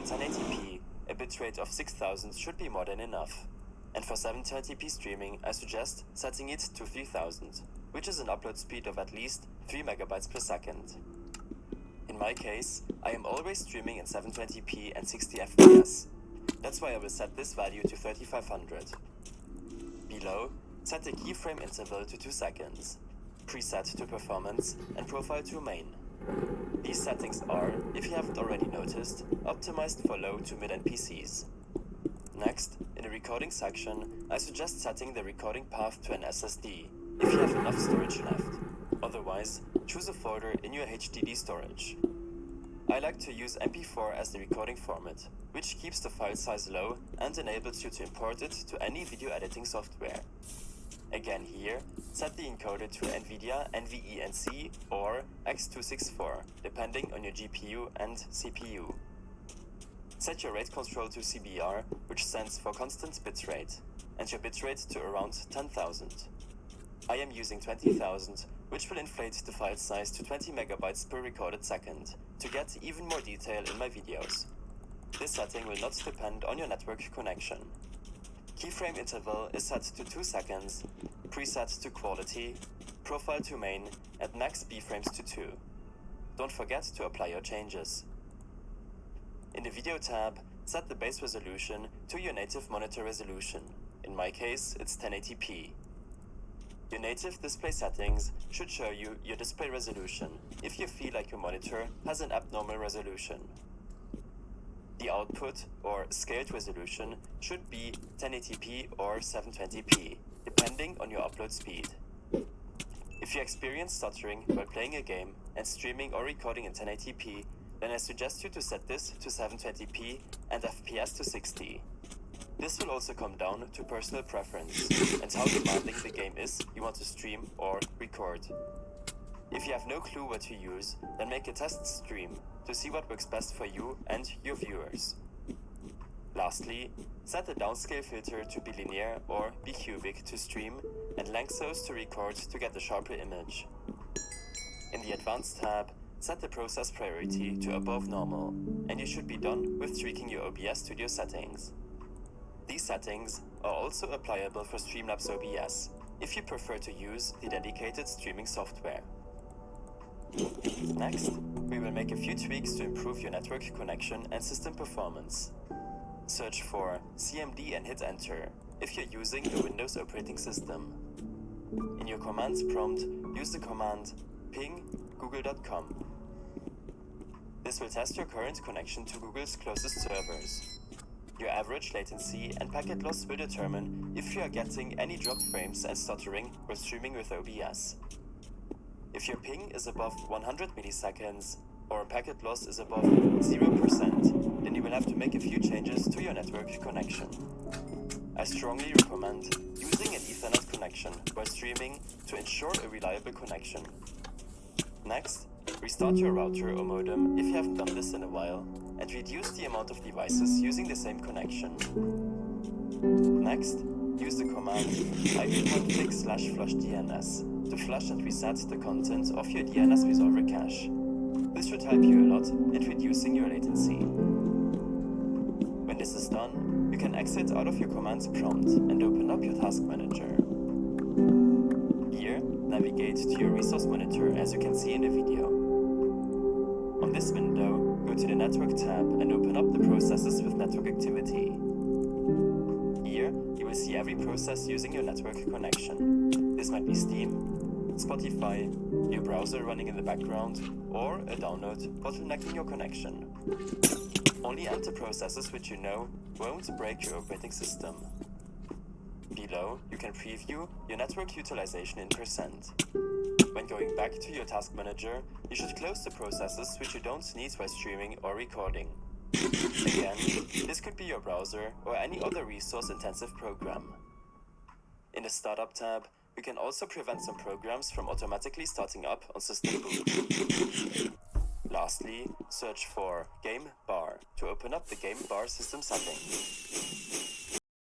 1080p, a bitrate of 6000 should be more than enough. And for 720p streaming, I suggest setting it to 3000, which is an upload speed of at least 3 megabytes per second. In my case, I am always streaming in 720p and 60 fps. That's why I will set this value to 3500. Below, set the keyframe interval to 2 seconds, preset to performance, and profile to main. These settings are, if you haven't already noticed, optimized for low to mid-end PCs. Next, in the recording section, I suggest setting the recording path to an SSD, if you have enough storage left. Otherwise, choose a folder in your HDD storage. I like to use MP4 as the recording format, which keeps the file size low and enables you to import it to any video editing software. Again here, set the encoder to NVIDIA NVENC or X264, depending on your GPU and CPU. Set your rate control to CBR, which stands for constant bitrate, and your bitrate to around 10,000. I am using 20,000, which will inflate the file size to 20 megabytes per recorded second, to get even more detail in my videos. This setting will not depend on your network connection. Keyframe interval is set to 2 seconds, preset to quality, profile to main, and max B-frames to 2. Don't forget to apply your changes. In the Video tab, set the base resolution to your native monitor resolution. In my case, it's 1080p. Your native display settings should show you your display resolution if you feel like your monitor has an abnormal resolution. The output or scaled resolution should be 1080p or 720p, depending on your upload speed. If you experience stuttering while playing a game and streaming or recording in 1080p, then I suggest you to set this to 720p and FPS to 60. This will also come down to personal preference and how demanding the game is you want to stream or record. If you have no clue what to use, then make a test stream to see what works best for you and your viewers. Lastly, set the downscale filter to bilinear or bicubic to stream and lengthos to record to get a sharper image. In the Advanced tab, set the process priority to above normal, and you should be done with tweaking your OBS Studio settings. These settings are also applicable for Streamlabs OBS, if you prefer to use the dedicated streaming software. Next, we will make a few tweaks to improve your network connection and system performance. Search for CMD and hit enter if you're using a Windows operating system. In your commands prompt, use the command ping google.com. This will test your current connection to Google's closest servers. Your average latency and packet loss will determine if you are getting any dropped frames and stuttering while streaming with OBS. If your ping is above 100 milliseconds or packet loss is above 0%, then you will have to make a few changes to your network connection. I strongly recommend using an Ethernet connection while streaming to ensure a reliable connection. Next, restart your router or modem if you haven't done this in a while, and reduce the amount of devices using the same connection. Next, use the command ipconfig/flushdns to flush and reset the content of your DNS resolver cache. This should help you a lot in reducing your latency. When this is done, you can exit out of your commands prompt and open up your task manager. Here, navigate to your resource monitor as you can see in the video. On this window, go to the Network tab and open up the processes with network activity. Here, you will see every process using your network connection. This might be Steam, Spotify, your browser running in the background, or a download bottlenecking your connection. Only enter processes which you know won't break your operating system. Below, you can preview your network utilization in %. When going back to your task manager, you should close the processes which you don't need while streaming or recording. Again, this could be your browser or any other resource-intensive program. In the Startup tab, you can also prevent some programs from automatically starting up on system boot. Lastly, search for Game Bar to open up the Game Bar system settings.